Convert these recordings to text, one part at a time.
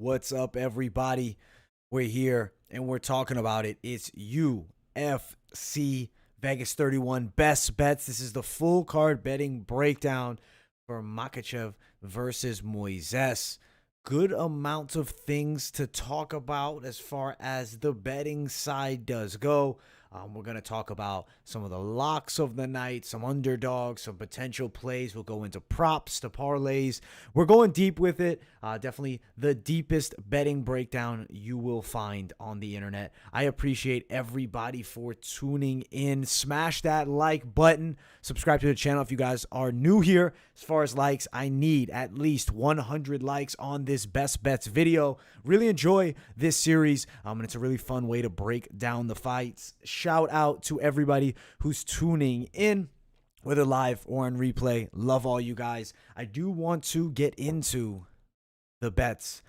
What's up, everybody? We're here and we're talking about it. It's UFC Vegas 31 best bets. This is the full card betting breakdown for Makhachev versus Moises. Good amount of things to talk about as far as the betting side does go. We're going to talk about some of the locks of the night, some underdogs, some potential plays. We'll go into props to parlays. We're going deep with it. Definitely the deepest betting breakdown you will find on the internet. I appreciate everybody for tuning in. Smash that like button. Subscribe to the channel if you guys are new here. As far as likes, I need at least 100 likes on this best bets video. Really enjoy this series, and it's a really fun way to break down the fights. Shout out to everybody who's tuning in, whether live or on replay. Love all you guys. I do want to get into the bets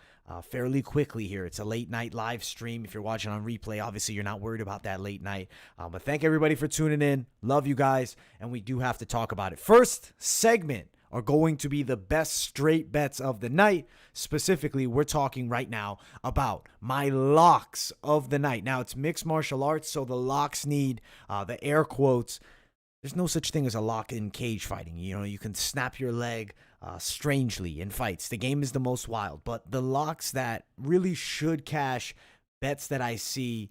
fairly quickly here. It's a late night live stream. If you're watching on replay, obviously you're not worried about that late night. But thank everybody for tuning in. Love you guys, and we do have to talk about it. First segment are going to be the best straight bets of the night. Specifically, we're talking right now about my locks of the night. Now, it's mixed martial arts, so the locks need the air quotes. There's no such thing as a lock in cage fighting. You know, you can snap your leg strangely in fights. The game is the most wild. But the locks that really should cash, bets that I see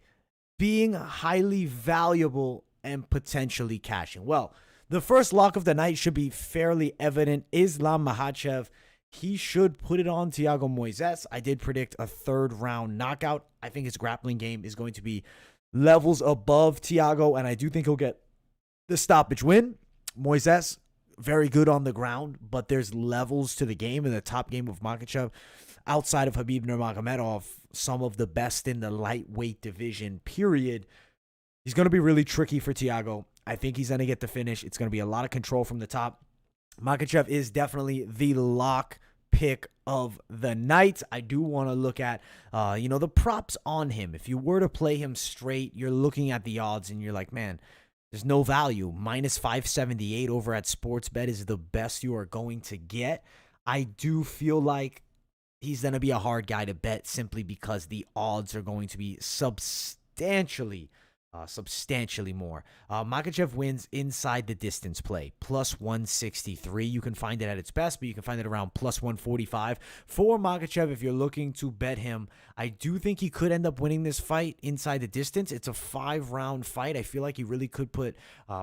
being highly valuable and potentially cashing. Well, the first lock of the night should be fairly evident. Islam Makhachev. He should put it on Thiago Moises. I did predict a third round knockout. I think his grappling game is going to be levels above Thiago, and I do think he'll get the stoppage win. Moises, very good on the ground, but there's levels to the game, and the top game of Makhachev, outside of Khabib Nurmagomedov, some of the best in the lightweight division, period. He's going to be really tricky for Thiago. I think he's going to get the finish. It's going to be a lot of control from the top. Makhachev is definitely the lock pick of the night. I do want to look at, the props on him. If you were to play him straight, you're looking at the odds and you're like, man, there's no value. Minus 578 over at Sportsbet is the best you are going to get. I do feel like he's going to be a hard guy to bet simply because the odds are going to be substantially more. Makhachev wins inside the distance play, plus 163. You can find it at its best, but you can find it around plus 145. For Makhachev, if you're looking to bet him, I do think he could end up winning this fight inside the distance. It's a 5-round fight. I feel like he really could put could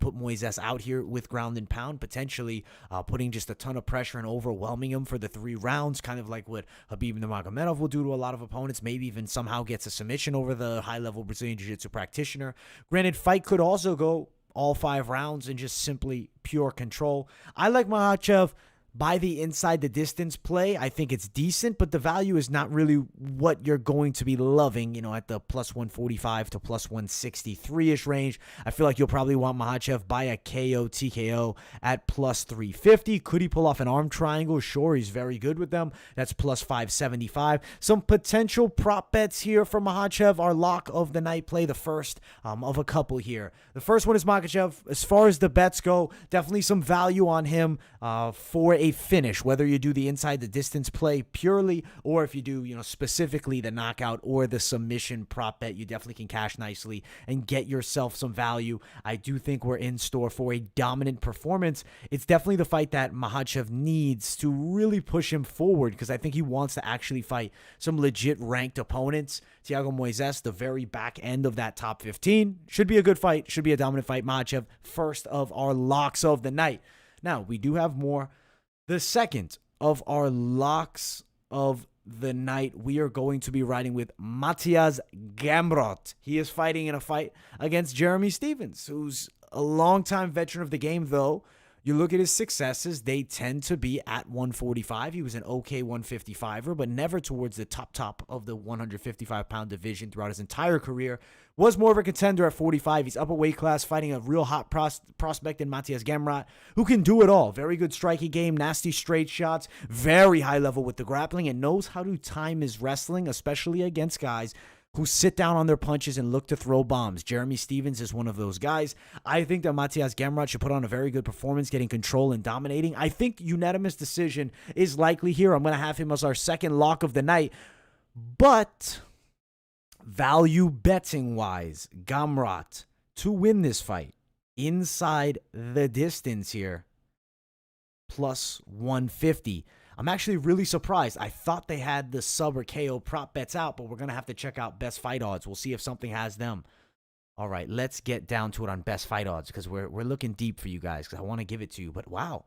put Moises out here with ground and pound, potentially putting just a ton of pressure and overwhelming him for the 3 rounds, kind of like what Khabib Nurmagomedov will do to a lot of opponents, maybe even somehow gets a submission over the high-level Brazilian Jiu-Jitsu practitioner. Granted, fight could also go all 5 rounds and just simply pure control. I like Makhachev by the inside the distance play. I think it's decent, but the value is not really what you're going to be loving, at the plus 145 to plus 163-ish range. I feel like you'll probably want Makhachev by a KO, TKO at plus 350. Could he pull off an arm triangle? Sure, he's very good with them. That's plus 575. Some potential prop bets here for Makhachev. Our lock of the night play, the first of a couple here. The first one is Makhachev. As far as the bets go, definitely some value on him for a finish, whether you do the inside the distance play purely or if you do, specifically the knockout or the submission prop bet, you definitely can cash nicely and get yourself some value. I do think we're in store for a dominant performance. It's definitely the fight that Makhachev needs to really push him forward because I think he wants to actually fight some legit ranked opponents. Thiago Moises, the very back end of that top 15. Should be a good fight. Should be a dominant fight. Makhachev, first of our locks of the night. Now, we do have more. The second of our locks of the night, we are going to be riding with Matthias Gamrot. He is fighting in a fight against Jeremy Stephens, who's a longtime veteran of the game, though. You look at his successes, they tend to be at 145. He was an okay 155er, but never towards the top of the 155-pound division throughout his entire career. Was more of a contender at 45. He's up a weight class fighting a real hot prospect in Matthias Gamrot, who can do it all. Very good striking game, nasty straight shots, very high level with the grappling, and knows how to time his wrestling, especially against guys who sit down on their punches and look to throw bombs. Jeremy Stephens is one of those guys. I think that Matthias Gamrot should put on a very good performance, getting control and dominating. I think unanimous decision is likely here. I'm going to have him as our second lock of the night. But value betting-wise, Gamrot to win this fight inside the distance here, plus 150. I'm actually really surprised. I thought they had the sub or KO prop bets out, but we're going to have to check out best fight odds. We'll see if something has them. All right, let's get down to it on best fight odds because we're looking deep for you guys because I want to give it to you. But wow,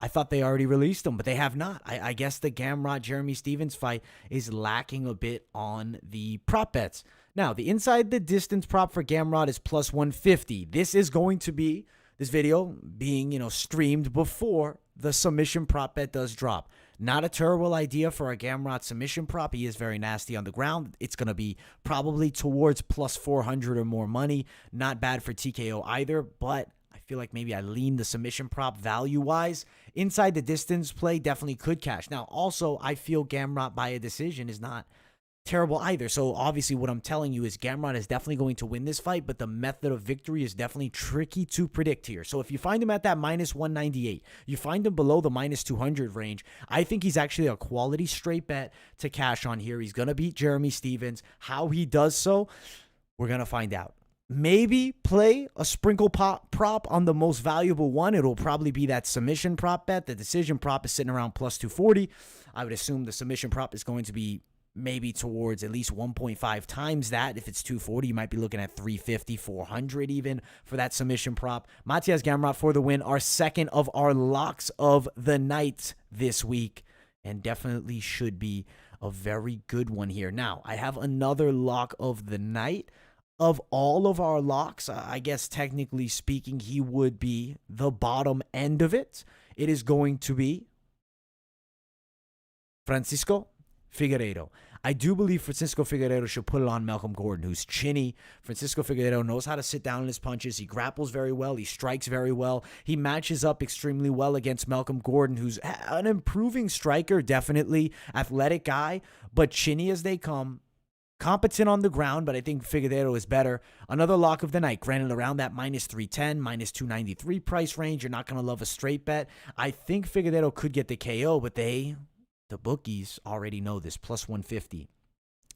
I thought they already released them, but they have not. I guess the Gamrot-Jeremy Stephens fight is lacking a bit on the prop bets. Now, the inside the distance prop for Gamrot is plus 150. This is going to be, this video being, streamed before the submission prop bet does drop. Not a terrible idea for a Gamrot submission prop. He is very nasty on the ground. It's going to be probably towards plus 400 or more money. Not bad for TKO either, but I feel like maybe I lean the submission prop value-wise. Inside the distance play definitely could cash. Now, also, I feel Gamrot by a decision is not terrible either. So obviously what I'm telling you is Gamrot is definitely going to win this fight, but the method of victory is definitely tricky to predict here. So if you find him at that minus 198, you find him below the minus 200 range, I think he's actually a quality straight bet to cash on here. He's going to beat Jeremy Stephens. How he does so, we're going to find out. Maybe play a sprinkle prop on the most valuable one. It'll probably be that submission prop bet. The decision prop is sitting around plus 240. I would assume the submission prop is going to be maybe towards at least 1.5 times that. If it's 240, you might be looking at 350, 400 even for that submission prop. Matthias Gamrot for the win, our second of our locks of the night this week, and definitely should be a very good one here. Now, I have another lock of the night. Of all of our locks, I guess technically speaking, he would be the bottom end of it. It is going to be Francisco Figueiredo. I do believe Francisco Figueiredo should put it on Malcolm Gordon, who's chinny. Francisco Figueiredo knows how to sit down in his punches. He grapples very well. He strikes very well. He matches up extremely well against Malcolm Gordon, who's an improving striker, definitely athletic guy, but chinny as they come. Competent on the ground, but I think Figueiredo is better. Another lock of the night, granted around that minus 310, minus 293 price range. You're not going to love a straight bet. I think Figueiredo could get the KO, but the bookies already know this, plus 150.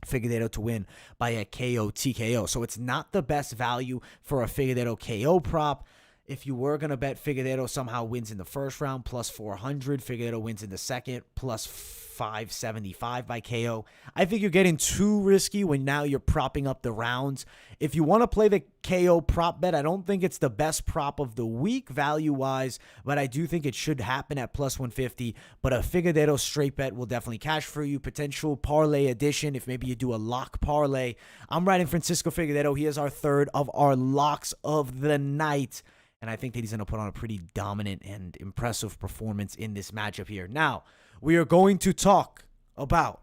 Figueiredo to win by a KO TKO. So it's not the best value for a Figueiredo KO prop. If you were going to bet Figueiredo somehow wins in the first round, plus 400. Figueiredo wins in the second, plus 575 by KO. I think you're getting too risky when now you're propping up the rounds. If you want to play the KO prop bet, I don't think it's the best prop of the week value-wise, but I do think it should happen at plus 150. But a Figueiredo straight bet will definitely cash for you. Potential parlay addition, if maybe you do a lock parlay. I'm riding Francisco Figueiredo. He is our third of our locks of the night. And I think that he's going to put on a pretty dominant and impressive performance in this matchup here. Now, we are going to talk about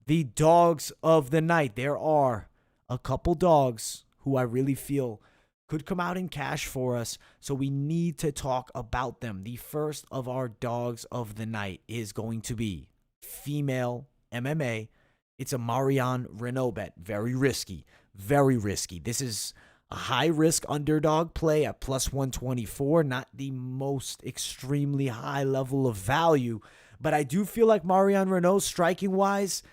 the dogs of the night. There are a couple dogs who I really feel could come out in cash for us, so we need to talk about them. The first of our dogs of the night is going to be female MMA. It's a Marion Renault bet. Very risky. Very risky. This is a high-risk underdog play at plus 124. Not the most extremely high level of value, but I do feel like Marion Renault, striking-wise,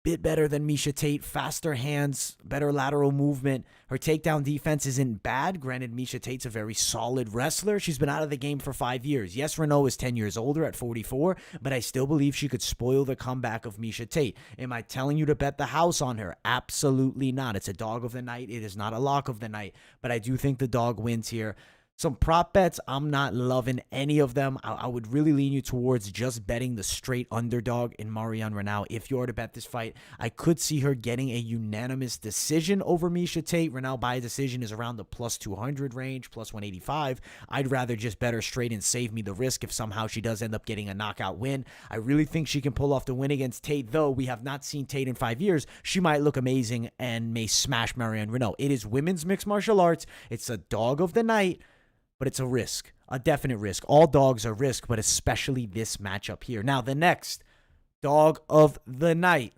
bit better than Miesha Tate. Faster hands, better lateral movement. Her takedown defense isn't bad. Granted, Miesha Tate's a very solid wrestler. She's been out of the game for 5 years. Yes, Renault is 10 years older at 44, but I still believe she could spoil the comeback of Miesha Tate. Am I telling you to bet the house on her? Absolutely not. It's a dog of the night. It is not a lock of the night, but I do think the dog wins here. Some prop bets, I'm not loving any of them. I would really lean you towards just betting the straight underdog in Marion Renault. If you were to bet this fight, I could see her getting a unanimous decision over Miesha Tate. Renault by decision is around the plus 200 range, plus 185. I'd rather just bet her straight and save me the risk if somehow she does end up getting a knockout win. I really think she can pull off the win against Tate, though we have not seen Tate in 5 years. She might look amazing and may smash Marion Renault. It is women's mixed martial arts. It's a dog of the night. But it's a risk, a definite risk. All dogs are risk, but especially this matchup here. Now, the next dog of the night,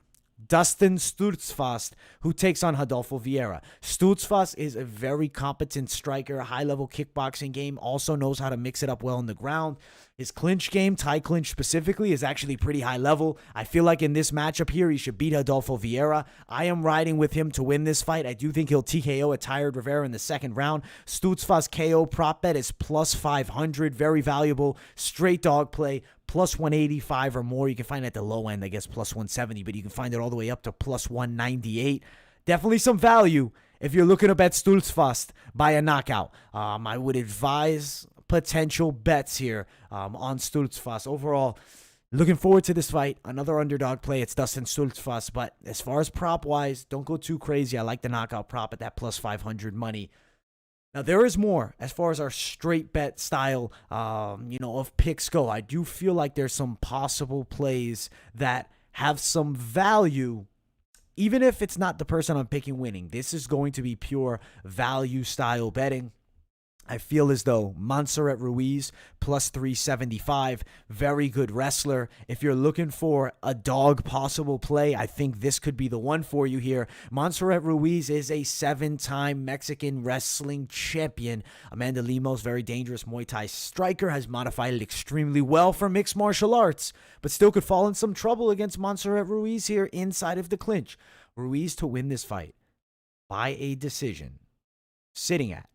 Dustin Stutzfast, who takes on Rodolfo Vieira. Stutzfast is a very competent striker, high-level kickboxing game, also knows how to mix it up well on the ground. His clinch game, Thai clinch specifically, is actually pretty high level. I feel like in this matchup here, he should beat Rodolfo Vieira. I am riding with him to win this fight. I do think he'll TKO a tired Rivera in the second round. Stutzfast KO prop bet is plus 500, very valuable. Straight dog play, plus 185 or more. You can find it at the low end, I guess, plus 170, but you can find it all the way up to plus 198. Definitely some value if you're looking to bet Stutzfast by a knockout. I would advise potential bets here on Stutzfast. Overall, looking forward to this fight. Another underdog play. It's Dustin Stutzfast, but as far as prop-wise, don't go too crazy. I like the knockout prop at that plus 500 money. Now, there is more as far as our straight bet style, of picks go. I do feel like there's some possible plays that have some value, even if it's not the person I'm picking winning. This is going to be pure value style betting. I feel as though Montserrat Ruiz, plus 375, very good wrestler. If you're looking for a dog possible play, I think this could be the one for you here. Montserrat Ruiz is a 7-time Mexican wrestling champion. Amanda Lemos, very dangerous Muay Thai striker, has modified it extremely well for mixed martial arts, but still could fall in some trouble against Montserrat Ruiz here inside of the clinch. Ruiz to win this fight by a decision, sitting at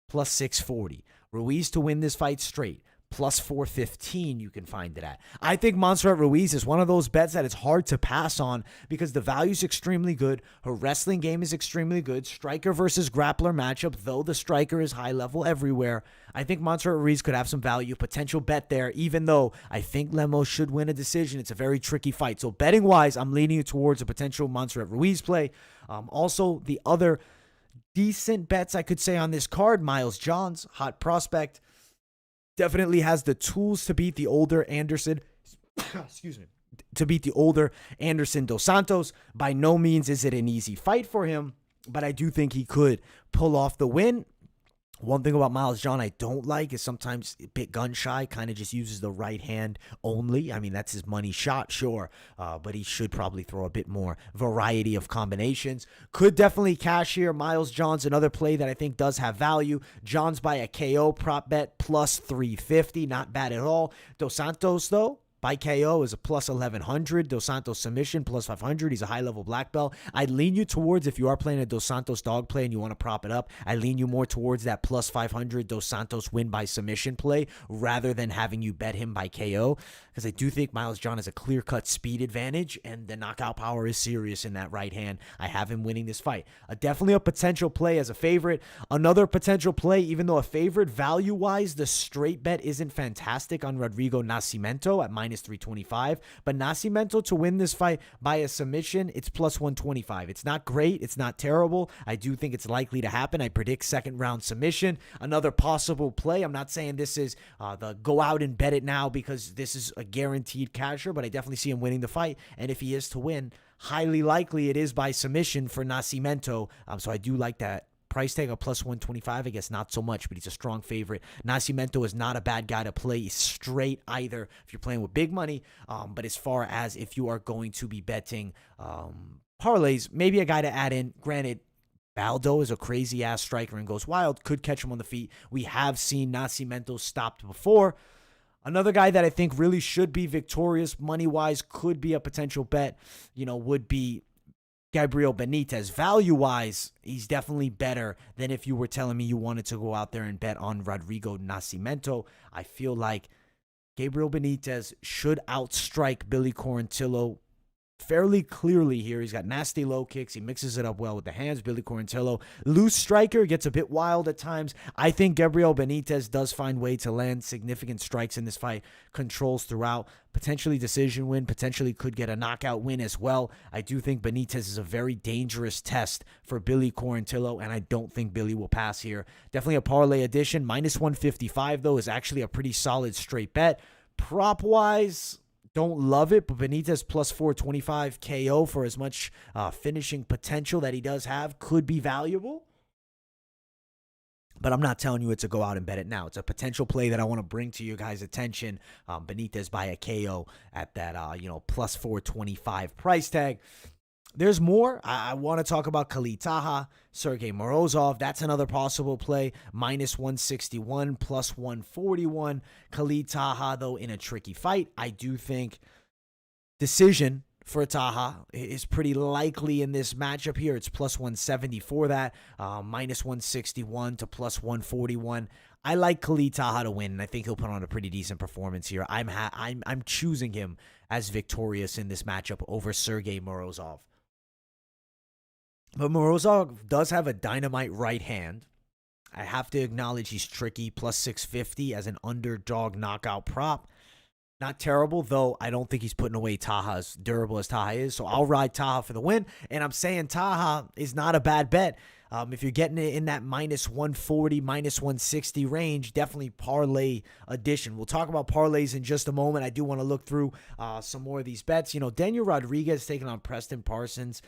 plus 640. Ruiz to win this fight straight, plus 415 you can find it at. I think Montserrat Ruiz is one of those bets that it's hard to pass on because the value is extremely good. Her wrestling game is extremely good. Striker versus grappler matchup, though the striker is high level everywhere. I think Montserrat Ruiz could have some value, potential bet there, even though I think Lemos should win a decision. It's a very tricky fight. So betting-wise, I'm leaning towards a potential Montserrat Ruiz play. Also, the other decent bets I could say on this card, Miles Johns, hot prospect, definitely has the tools to beat the older Anderson, to beat the older Anderson Dos Santos. By no means is it an easy fight for him, but I do think he could pull off the win. One thing about Miles John I don't like is sometimes a bit gun shy, kind of just uses the right hand only. I mean, that's his money shot, sure, but he should probably throw a bit more variety of combinations. Could definitely cash here. Miles John's another play that I think does have value. John's by a KO prop bet plus 350, not bad at all. Dos Santos, though, by KO is a plus 1100. Dos Santos submission plus 500. He's a high-level black belt. I'd lean you towards, if you are playing a Dos Santos dog play and you want to prop it up, I lean you more towards that plus 500 Dos Santos win by submission play rather than having you bet him by KO, because I do think Miles John has a clear-cut speed advantage and the knockout power is serious in that right hand. I have him winning this fight. Definitely a potential play as a favorite. Another potential play, even though a favorite value-wise, the straight bet isn't fantastic on Rodrigo Nascimento at minus 325, but Nascimento to win this fight by a submission, it's plus 125. It's not great. It's not terrible. I do think it's likely to happen. I predict second round submission. Another possible play. I'm not saying this is the go out and bet it now because this is a guaranteed casher, but I definitely see him winning the fight. And if he is to win, highly likely it is by submission for Nascimento. So I do like that. Price tag of plus 125, I guess not so much, but he's a strong favorite. Nascimento is not a bad guy to play straight either if you're playing with big money. But as far as if you are going to be betting parlays, maybe a guy to add in. Granted, Baldo is a crazy-ass striker and goes wild. Could catch him on the feet. We have seen Nascimento stopped before. Another guy that I think really should be victorious money-wise, could be a potential bet, would be Gabriel Benitez. Value-wise, he's definitely better than if you were telling me you wanted to go out there and bet on Rodrigo Nascimento. I feel like Gabriel Benitez should outstrike Billy Quarantillo fairly clearly here. He's got nasty low kicks. He mixes it up well with the hands. Billy Quarantillo, loose striker, gets a bit wild at times. I think Gabriel Benitez does find way to land significant strikes in this fight, controls throughout, potentially decision win, potentially could get a knockout win as well. I do think Benitez is a very dangerous test for Billy Quarantillo, and I don't think Billy will pass here. Definitely a parlay addition. Minus 155, though, is actually a pretty solid straight bet. Prop-wise, don't love it, but Benitez plus 425 KO for as much finishing potential that he does have could be valuable. But I'm not telling you it's a go out and bet it now. It's a potential play that I want to bring to your guys' attention. Benitez by a KO at that, plus 425 price tag. There's more. I want to talk about Khalid Taha, Sergey Morozov. That's another possible play. Minus 161, plus 141. Khalid Taha, though, in a tricky fight. I do think decision for Taha is pretty likely in this matchup here. It's plus 170 for that, minus 161 to plus 141. I like Khalid Taha to win, and I think he'll put on a pretty decent performance here. I'm choosing him as victorious in this matchup over Sergey Morozov. But Morozov does have a dynamite right hand. I have to acknowledge he's tricky, plus 650 as an underdog knockout prop. Not terrible, though I don't think he's putting away Taha as durable as Taha is. So I'll ride Taha for the win. And I'm saying Taha is not a bad bet. If you're getting it in that minus 140, minus 160 range, definitely parlay addition. We'll talk about parlays in just a moment. I do want to look through some more of these bets. Daniel Rodriguez taking on Preston Parsons.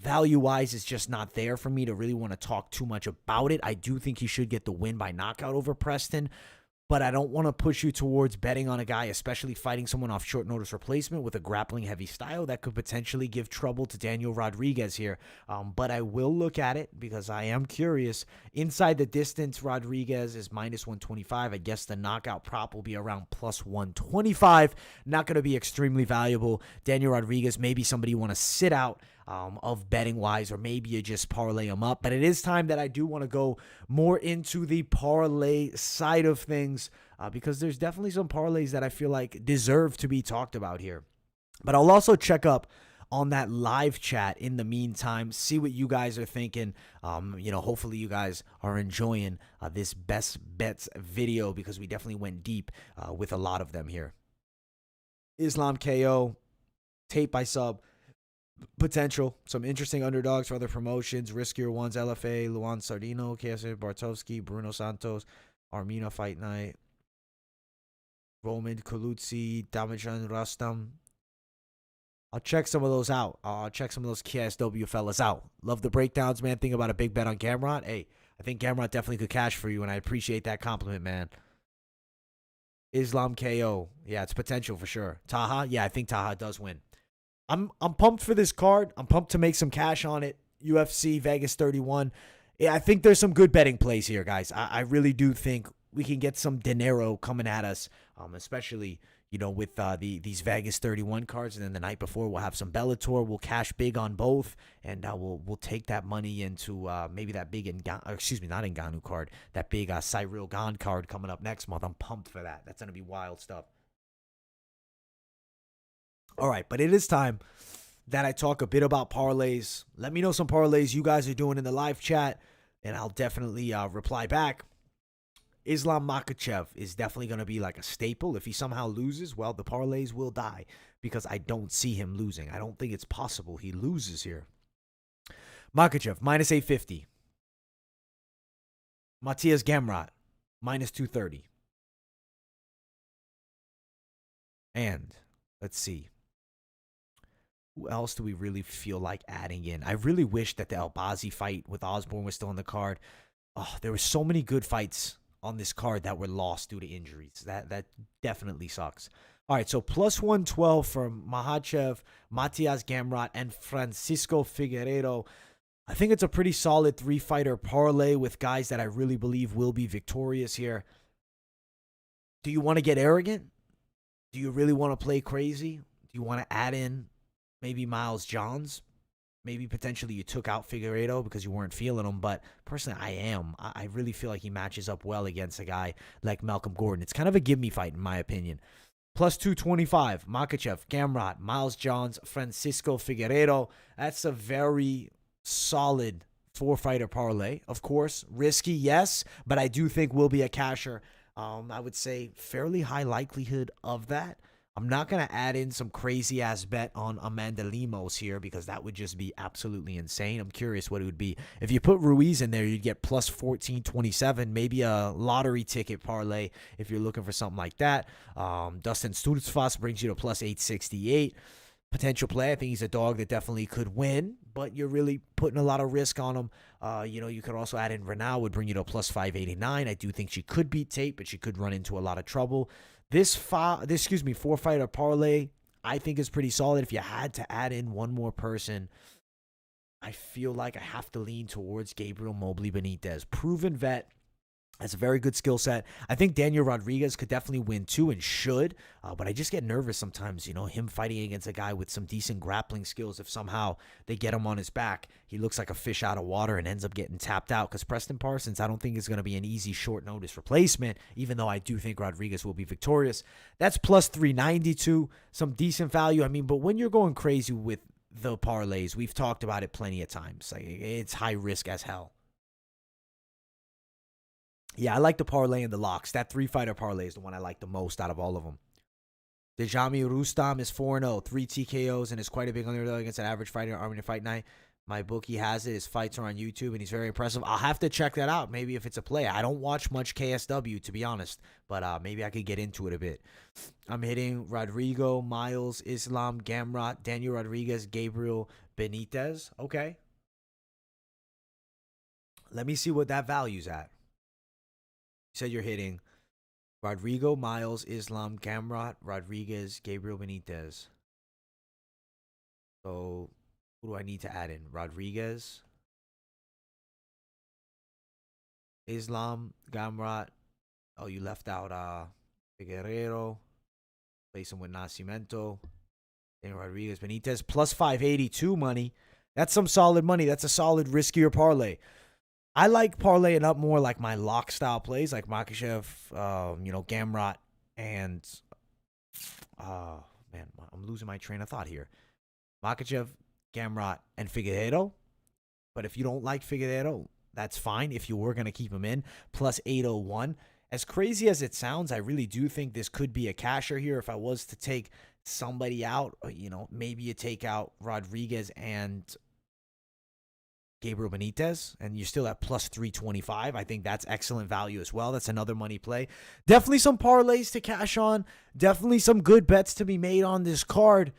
Value-wise, it's just not there for me to really want to talk too much about it. I do think he should get the win by knockout over Preston, but I don't want to push you towards betting on a guy, especially fighting someone off short notice replacement with a grappling heavy style that could potentially give trouble to Daniel Rodriguez here. But I will look at it because I am curious. Inside the distance, Rodriguez is minus 125. I guess the knockout prop will be around plus 125. Not going to be extremely valuable. Daniel Rodriguez, maybe somebody you want to sit out of betting wise, or maybe you just parlay them up. But it is time that I do want to go more into the parlay side of things because there's definitely some parlays that I feel like deserve to be talked about here. But I'll also check up on that live chat in the meantime, see what you guys are thinking. Hopefully you guys are enjoying this best bets video because we definitely went deep with a lot of them here. Islam KO, tape by sub. Potential. Some interesting underdogs for other promotions. Riskier ones. LFA, Luan Sardino, KSA Bartovsky, Bruno Santos, Armina Fight Night, Roman Kulutsi, Damajan Rastam. I'll check some of those out. I'll check some of those KSW fellas out. Love the breakdowns, man. Think about a big bet on Gamrot. Hey, I think Gamrot definitely could cash for you, and I appreciate that compliment, man. Islam KO. Yeah, it's potential for sure. Taha. Yeah, I think Taha does win. I'm pumped for this card. I'm pumped to make some cash on it. UFC Vegas 31. Yeah, I think there's some good betting plays here, guys. I really do think we can get some dinero coming at us, especially with these Vegas 31 cards. And then the night before, we'll have some Bellator. We'll cash big on both, and we'll take that money into maybe that big not Ngannou card, that big Cyril Gane card coming up next month. I'm pumped for that. That's gonna be wild stuff. All right, but it is time that I talk a bit about parlays. Let me know some parlays you guys are doing in the live chat, and I'll definitely reply back. Islam Makhachev is definitely going to be like a staple. If he somehow loses, well, the parlays will die because I don't see him losing. I don't think it's possible he loses here. Makhachev, minus 850. Matthias Gamrot, minus 230. And let's see. Who else do we really feel like adding in? I really wish that the Albazi fight with Osborne was still on the card. Oh, there were so many good fights on this card that were lost due to injuries. That definitely sucks. All right, so plus 112 for Makhachev, Matthias Gamrot, and Francisco Figueiredo. I think it's a pretty solid three-fighter parlay with guys that I really believe will be victorious here. Do you want to get arrogant? Do you really want to play crazy? Do you want to add in maybe Miles Johns? Maybe potentially you took out Figueiredo because you weren't feeling him, but personally I am. I really feel like he matches up well against a guy like Malcolm Gordon. It's kind of a give-me fight in my opinion. Plus 225, Makhachev, Gamrot, Miles Johns, Francisco Figueiredo. That's a very solid four-fighter parlay. Of course, risky, yes, but I do think will be a casher. I would say fairly high likelihood of that. I'm not going to add in some crazy-ass bet on Amanda Lemos here because that would just be absolutely insane. I'm curious what it would be. If you put Ruiz in there, you'd get plus 1427, maybe a lottery ticket parlay if you're looking for something like that. Dustin Stutzfas brings you to plus 868. Potential play. I think he's a dog that definitely could win, but you're really putting a lot of risk on him. You could also add in Renaud, would bring you to plus 589. I do think she could beat Tate, but she could run into a lot of trouble. This four-fighter parlay, I think is pretty solid. If you had to add in one more person, I feel like I have to lean towards Gabriel Mobley Benitez. Proven vet. Has a very good skill set. I think Daniel Rodriguez could definitely win too and should, but I just get nervous sometimes, him fighting against a guy with some decent grappling skills. If somehow they get him on his back, he looks like a fish out of water and ends up getting tapped out because Preston Parsons, I don't think is going to be an easy short notice replacement, even though I do think Rodriguez will be victorious. That's plus 392, some decent value. I mean, but when you're going crazy with the parlays, we've talked about it plenty of times. Like, it's high risk as hell. Yeah, I like the parlay and the locks. That 3-fighter parlay is the one I like the most out of all of them. Dejami Rustam is 4-0, 3 TKOs, and is quite a big underdog against an average fighter on Army Fight Night. My bookie has it. His fights are on YouTube, and he's very impressive. I'll have to check that out, maybe if it's a play. I don't watch much KSW, to be honest, but maybe I could get into it a bit. I'm hitting Rodrigo, Miles, Islam, Gamrot, Daniel Rodriguez, Gabriel Benitez. Okay. Let me see what that value's at. You said you're hitting Rodrigo, Miles, Islam, Gamrot, Rodriguez, Gabriel Benitez. So, who do I need to add in? Rodriguez, Islam, Gamrot. Oh, you left out Figueiredo. Place him with Nascimento. Then Rodriguez, Benitez. Plus 582 money. That's some solid money. That's a solid riskier parlay. I like parlaying up more like my lock style plays, like Makhachev, Gamrot, and man, I'm losing my train of thought here. Makhachev, Gamrot, and Figueiredo. But if you don't like Figueiredo, that's fine. If you were gonna keep him in, plus 801. As crazy as it sounds, I really do think this could be a casher here. If I was to take somebody out, maybe you take out Rodriguez and Gabriel Benitez, and you're still at plus 325. I think that's excellent value as well. That's another money play. Definitely some parlays to cash on. Definitely some good bets to be made on this card.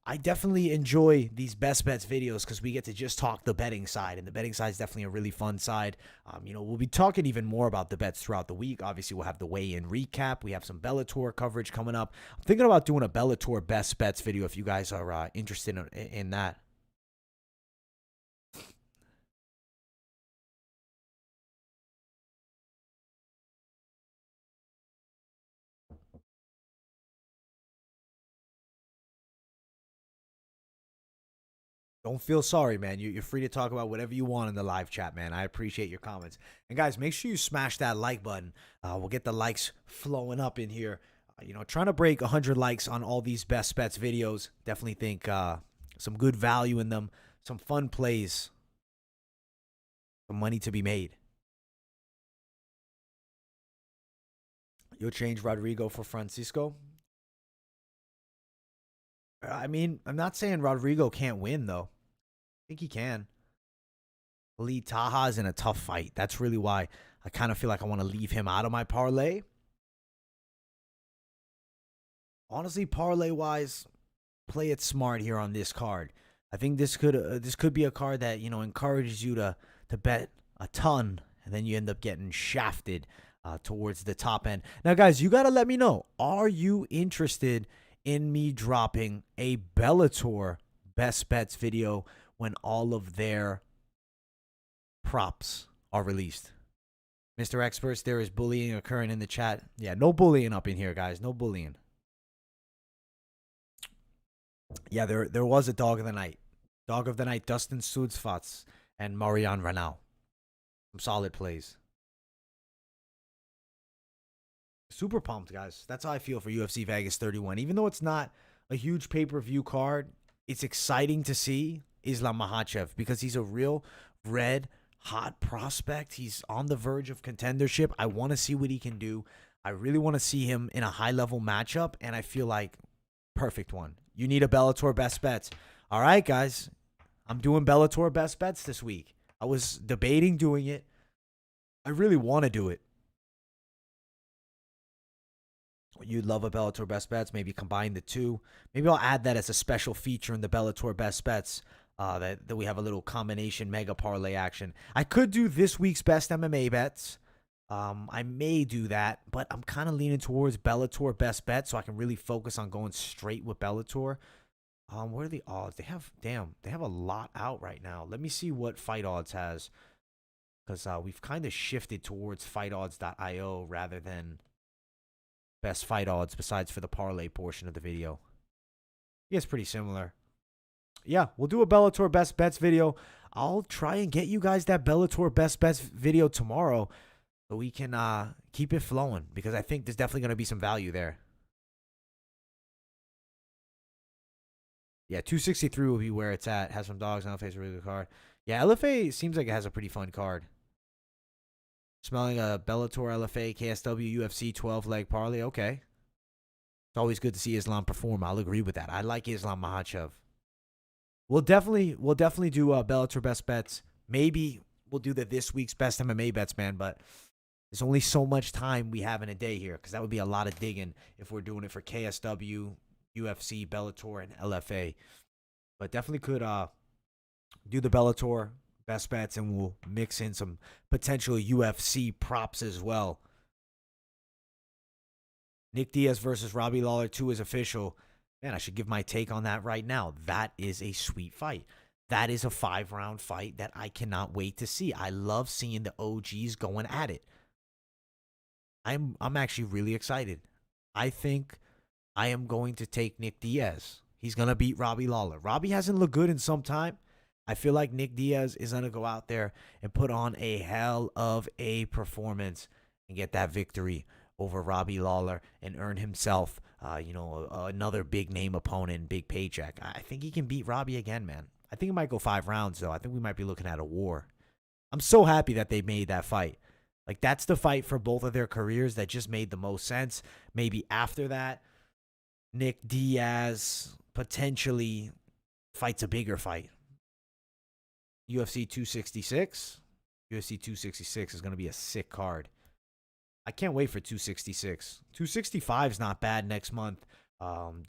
I definitely enjoy these best bets videos because we get to just talk the betting side, and the betting side is definitely a really fun side. We'll be talking even more about the bets throughout the week. Obviously, we'll have the weigh-in recap. We have some Bellator coverage coming up. I'm thinking about doing a Bellator best bets video if you guys are interested in that. Don't feel sorry, man. You're free to talk about whatever you want in the live chat, man. I appreciate your comments. And guys, make sure you smash that like button. We'll get the likes flowing up in here. Trying to break 100 likes on all these best bets videos. Definitely think some good value in them. Some fun plays. Some money to be made. You'll change Rodrigo for Francisco? I mean, I'm not saying Rodrigo can't win, though. I think he can. Lee Taha is in a tough fight. That's really why I kind of feel like I want to leave him out of my parlay. Honestly, parlay-wise, play it smart here on this card. I think this could be a card that, encourages you to bet a ton, and then you end up getting shafted towards the top end. Now, guys, you got to let me know. Are you interested in me dropping a Bellator best bets video when all of their props are released? Mr. Experts, there is bullying occurring in the chat. Yeah, no bullying up in here, guys. No bullying. Yeah, there was a dog of the night. Dog of the night, Dustin Sudsfats and Marian Ranau. Some solid plays. Super pumped, guys. That's how I feel for UFC Vegas 31. Even though it's not a huge pay-per-view card, it's exciting to see Islam Makhachev because he's a real red hot prospect. He's on the verge of contendership. I want to see what he can do. I really want to see him in a high-level matchup, and I feel like perfect one. You need a Bellator best bets. All right, guys. I'm doing Bellator best bets this week. I was debating doing it. I really want to do it. You'd love a Bellator best bets. Maybe combine the two. Maybe I'll add that as a special feature in the Bellator best bets. That we have a little combination mega parlay action. I could do this week's best MMA bets. I may do that, but I'm kind of leaning towards Bellator best bet, so I can really focus on going straight with Bellator. What are the odds? They have a lot out right now. Let me see what Fight Odds has, because we've kind of shifted towards fightodds.io rather than best fight odds, besides for the parlay portion of the video. Yeah, it's pretty similar. Yeah, we'll do a Bellator best bets video. I'll try and get you guys that Bellator best bets video tomorrow, so we can keep it flowing, because I think there's definitely going to be some value there. Yeah, 263 will be where it's at. Has some dogs. LFA's a really good card. Yeah, LFA seems like it has a pretty fun card. Smelling a Bellator, LFA, KSW, UFC 12-leg parlay. Okay. It's always good to see Islam perform. I'll agree with that. I like Islam Makhachev. We'll definitely do Bellator best bets. Maybe we'll do this week's best MMA bets, man. But there's only so much time we have in a day here, because that would be a lot of digging if we're doing it for KSW, UFC, Bellator, and LFA. But definitely could do the Bellator best bets, and we'll mix in some potential UFC props as well. Nick Diaz versus Robbie Lawler 2 is official. Man, I should give my take on that right now. That is a sweet fight. That is a 5-round fight that I cannot wait to see. I love seeing the OGs going at it. I'm actually really excited. I think I am going to take Nick Diaz. He's going to beat Robbie Lawler. Robbie hasn't looked good in some time. I feel like Nick Diaz is going to go out there and put on a hell of a performance and get that victory over Robbie Lawler and earn himself, another big name opponent, big paycheck. I think he can beat Robbie again, man. I think it might go 5 rounds, though. I think we might be looking at a war. I'm so happy that they made that fight. Like, that's the fight for both of their careers that just made the most sense. Maybe after that, Nick Diaz potentially fights a bigger fight. UFC 266. UFC 266 is going to be a sick card. I can't wait for 266. 265 is not bad next month.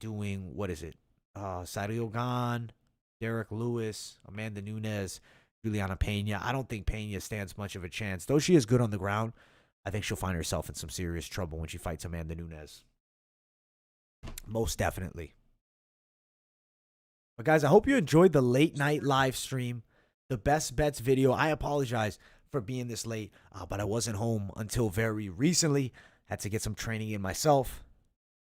Doing, what is it? Sadio Gan, Derek Lewis, Amanda Nunes, Juliana Pena. I don't think Pena stands much of a chance. Though she is good on the ground, I think she'll find herself in some serious trouble when she fights Amanda Nunes. Most definitely. But guys, I hope you enjoyed the late night live stream, the best bets video. I apologize for being this late, but I wasn't home until very recently. Had to get some training in myself.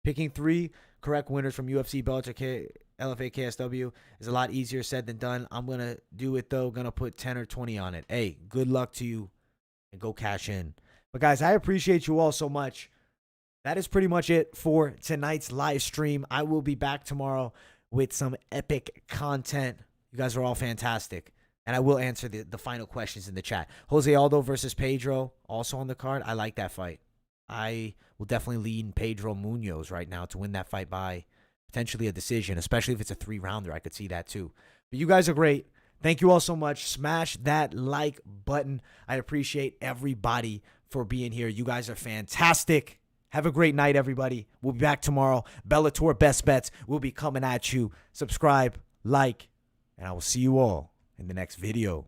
Picking 3 correct winners from UFC, Bellator, LFA, KSW is a lot easier said than done. I'm going to do it, though. Going to put 10 or 20 on it. Hey, good luck to you, and go cash in. But guys, I appreciate you all so much. That is pretty much it for tonight's live stream. I will be back tomorrow with some epic content. You guys are all fantastic. And I will answer the final questions in the chat. Jose Aldo versus Pedro, also on the card. I like that fight. I will definitely lean Pedro Munoz right now to win that fight by potentially a decision, especially if it's a 3-rounder. I could see that too. But you guys are great. Thank you all so much. Smash that like button. I appreciate everybody for being here. You guys are fantastic. Have a great night, everybody. We'll be back tomorrow. Bellator Best Bets will be coming at you. Subscribe, like, and I will see you all in the next video.